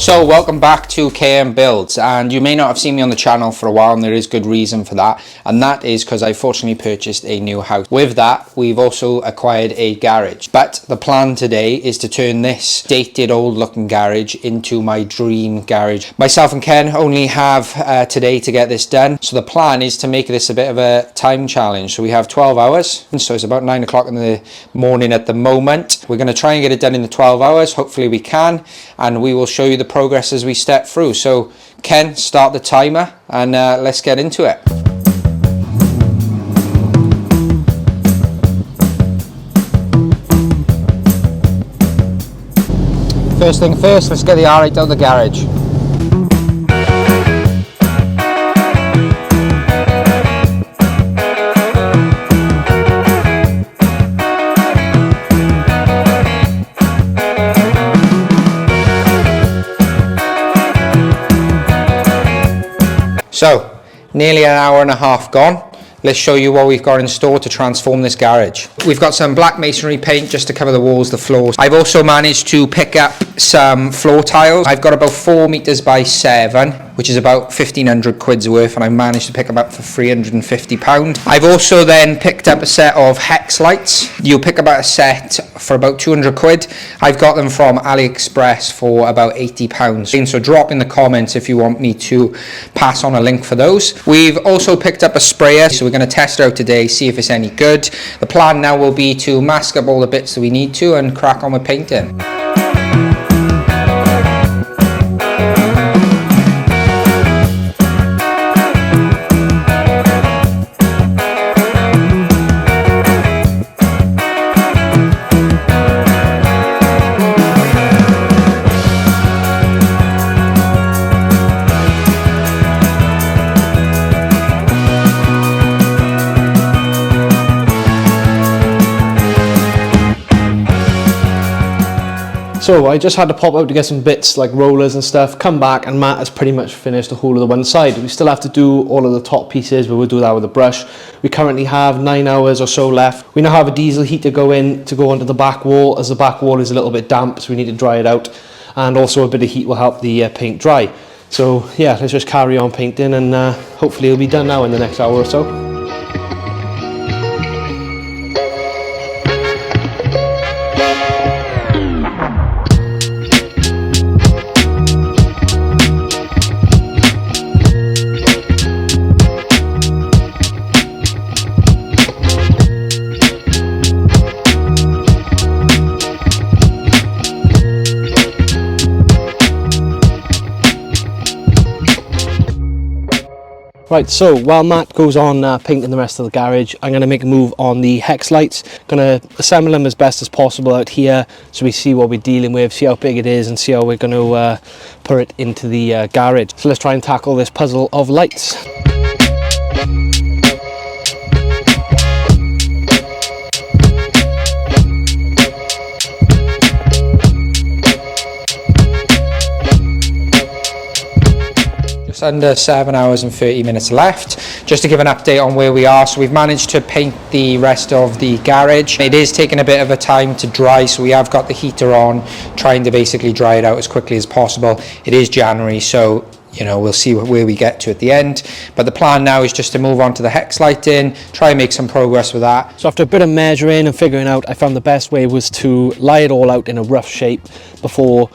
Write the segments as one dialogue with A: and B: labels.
A: So welcome back to KM Builds, and you may not have seen me on the channel for a while, and there is good reason for that, and that is because I fortunately purchased a new house. With that, we've also acquired a garage, but the plan today is to turn this dated old looking garage into my dream garage. Myself and Ken only have today to get this done, so the plan is to make this a bit of a time challenge. So we have 12 hours, and so it's about 9 o'clock in the morning at the moment. We're going to try and get it done in the 12 hours, hopefully we can, and we will show you the progress as we step through. So Ken, start the timer and let's get into it. First thing first, let's get the R8 out of the garage. So, nearly an hour and a half gone. Let's show you what we've got in store to transform this garage. We've got some black masonry paint just to cover the walls, the floors. I've also managed to pick up some floor tiles. I've got about 4 meters by 7, which is about 1,500 quid's worth, and I managed to pick them up for £350. I've also then picked up a set of hex lights. You'll pick about a set for about 200 quid. I've got them from AliExpress for about £80. So drop in the comments if you want me to pass on a link for those. We've also picked up a sprayer, so we're going to test it out today, see if it's any good. The plan now will be to mask up all the bits that we need to and crack on with painting.
B: So I just had to pop out to get some bits like rollers and stuff, come back, and Matt has pretty much finished the whole of the one side. We still have to do all of the top pieces, but we'll do that with a brush. We currently have 9 hours or so left. We now have a diesel heater go onto the back wall, as the back wall is a little bit damp, so we need to dry it out, and also a bit of heat will help the paint dry. So yeah, let's just carry on painting, and hopefully it'll be done now in the next hour or so. Right, so while Matt goes on painting the rest of the garage, I'm going to make a move on the hex lights. Going to assemble them as best as possible out here so we see what we're dealing with, see how big it is, and see how we're going to put it into the garage. So let's try and tackle this puzzle of lights.
A: Under 7 hours and 30 minutes left. Just to give an update on where we are, so we've managed to paint the rest of the garage. It is taking a bit of a time to dry, so we have got the heater on, trying to basically dry it out as quickly as possible. It is January, so you know, we'll see where we get to at the end, but the plan now is just to move on to the hex lighting, try and make some progress with that.
B: So after a bit of measuring and figuring out, I found the best way was to lie it all out in a rough shape before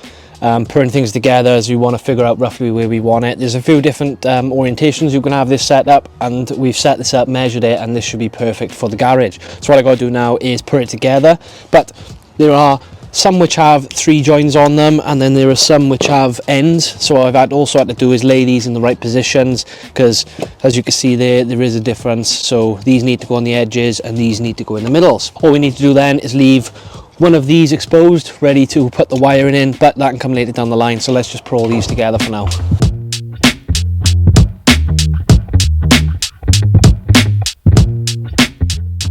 B: putting things together, as we want to figure out roughly where we want it. There's a few different orientations you can have this set up, and we've set this up, measured it, and this should be perfect for the garage. So what I got to do now is put it together, but there are some which have 3 joins on them, and then there are some which have ends. So what I've also had to do is lay these in the right positions, because as you can see there is a difference. So these need to go on the edges and these need to go in the middles. All we need to do then is leave one of these exposed, ready to put the wiring in, but that can come later down the line. So let's just put all these together for now.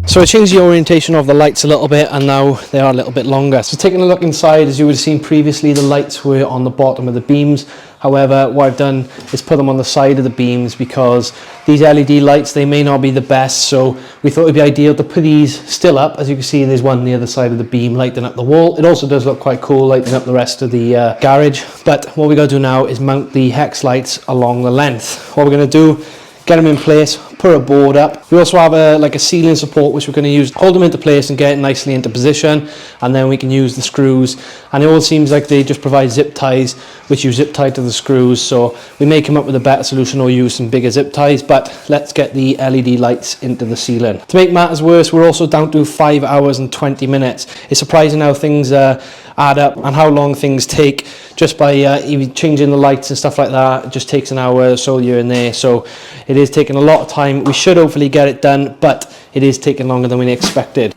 B: So I changed the orientation of the lights a little bit, and now they are a little bit longer. So taking a look inside, as you would have seen previously, the lights were on the bottom of the beams. However, what I've done is put them on the side of the beams because these LED lights, they may not be the best, so we thought it'd be ideal to put these still up. As you can see, there's one near the side of the beam lighting up the wall. It also does look quite cool lighting up the rest of the garage. But what we got to do now is mount the hex lights along the length. What we're going to do, get them in place, put a board up. We also have a ceiling support which we're going to use, hold them into place and get it nicely into position, and then we can use the screws. And it all seems like they just provide zip ties which you zip tie to the screws, so we may come up with a better solution or use some bigger zip ties, but let's get the LED lights into the ceiling. To make matters worse, we're also down to 5 hours and 20 minutes. It's surprising how things add up and how long things take just by even changing the lights and stuff like that. It just takes an hour or so here and there, so it is taking a lot of time. We should hopefully get it done, but it is taking longer than we expected.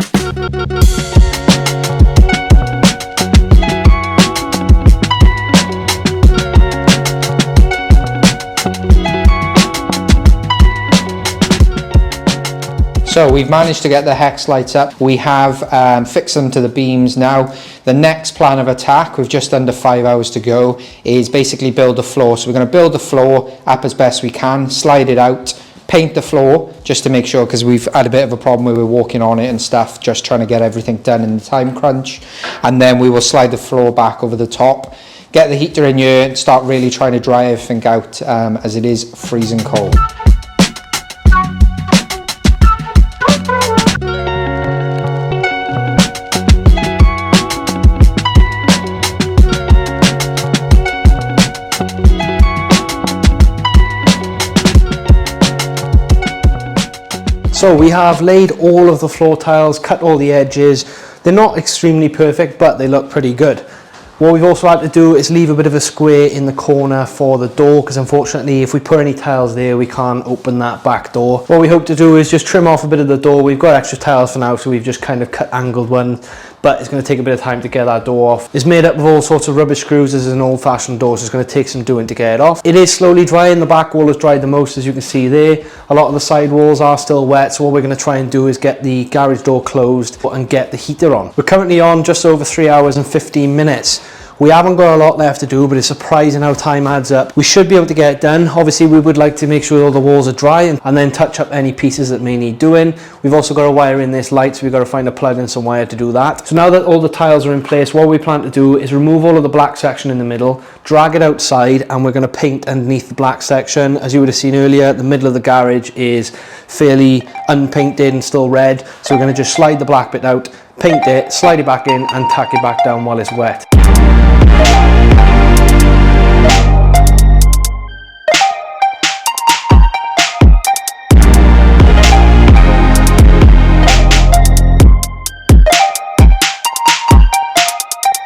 A: So we've managed to get the hex lights up. We have fixed them to the beams now. The next plan of attack, with just under 5 hours to go, is basically build the floor. So we're going to build the floor up as best we can, slide it out, paint the floor just to make sure, because we've had a bit of a problem where we're walking on it and stuff, just trying to get everything done in the time crunch. And then we will slide the floor back over the top, get the heater in here and start really trying to dry everything out as it is freezing cold.
B: So we have laid all of the floor tiles, cut all the edges. They're not extremely perfect, but they look pretty good. What we've also had to do is leave a bit of a square in the corner for the door, because unfortunately if we put any tiles there we can't open that back door. What we hope to do is just trim off a bit of the door. We've got extra tiles for now, so we've just kind of cut angled one, but it's going to take a bit of time to get that door off. It's made up of all sorts of rubber screws. This is an old-fashioned door, so it's going to take some doing to get it off. It is slowly drying. The back wall has dried the most, as you can see there. A lot of the side walls are still wet, so what we're going to try and do is get the garage door closed and get the heater on. We're currently on just over 3 hours and 15 minutes. We haven't got a lot left to do, but it's surprising how time adds up. We should be able to get it done. Obviously, we would like to make sure all the walls are dry and then touch up any pieces that may need doing. We've also got to wire in this light, so we've got to find a plug and some wire to do that. So now that all the tiles are in place, what we plan to do is remove all of the black section in the middle, drag it outside, and we're going to paint underneath the black section. As you would have seen earlier, the middle of the garage is fairly unpainted and still red, so we're going to just slide the black bit out, paint it, slide it back in, and tack it back down while it's wet.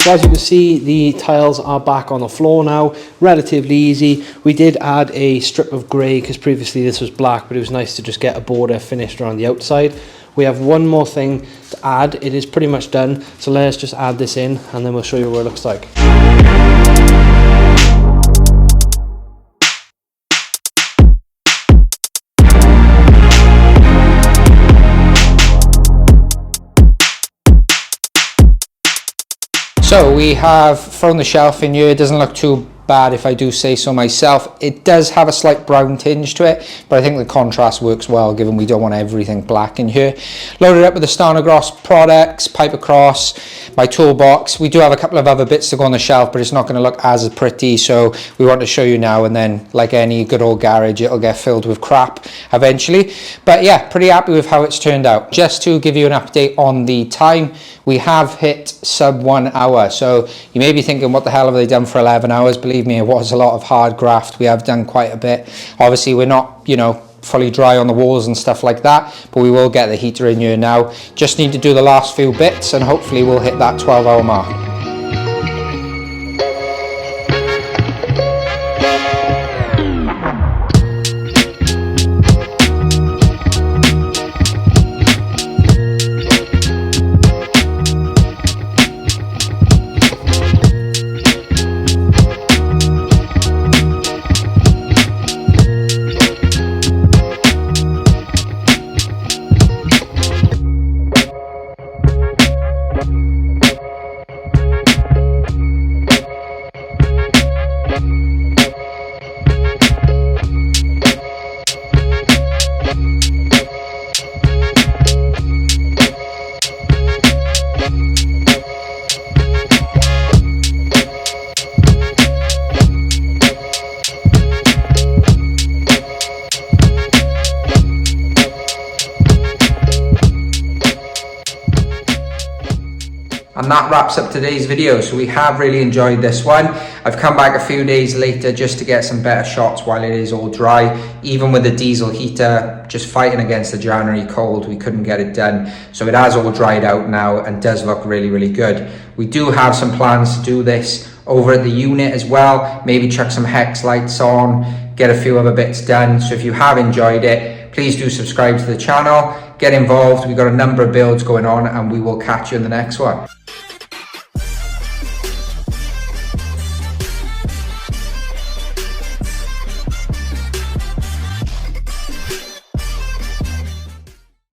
B: So as you can see, the tiles are back on the floor now, relatively easy. We did add a strip of grey because previously this was black, but it was nice to just get a border finished around the outside. We have one more thing to add. It is pretty much done, so let's just add this in and then we'll show you what it looks like.
A: So we have thrown the shelf in here. It doesn't look too bad if I do say so myself. It does have a slight brown tinge to it, but I think the contrast works well given we don't want everything black in here. Loaded up with the Starnagros products, pipe across, my toolbox. We do have a couple of other bits to go on the shelf, but it's not going to look as pretty, so we want to show you now, and then like any good old garage, it'll get filled with crap eventually. But yeah, pretty happy with how it's turned out. Just to give you an update on the time, we have hit sub 1 hour, so you may be thinking, what the hell have they done for 11 hours? Believe me, it was a lot of hard graft. We have done quite a bit. Obviously we're not, you know, fully dry on the walls and stuff like that, but we will get the heater in here now. Just need to do the last few bits and hopefully we'll hit that 12-hour mark. And that wraps up today's video. So we have really enjoyed this one. I've come back a few days later just to get some better shots while it is all dry. Even with the diesel heater, just fighting against the January cold, we couldn't get it done. So it has all dried out now and does look really, really good. We do have some plans to do this over at the unit as well. Maybe chuck some hex lights on, get a few other bits done. So if you have enjoyed it, please do subscribe to the channel, get involved. We've got a number of builds going on and we will catch you in the next one.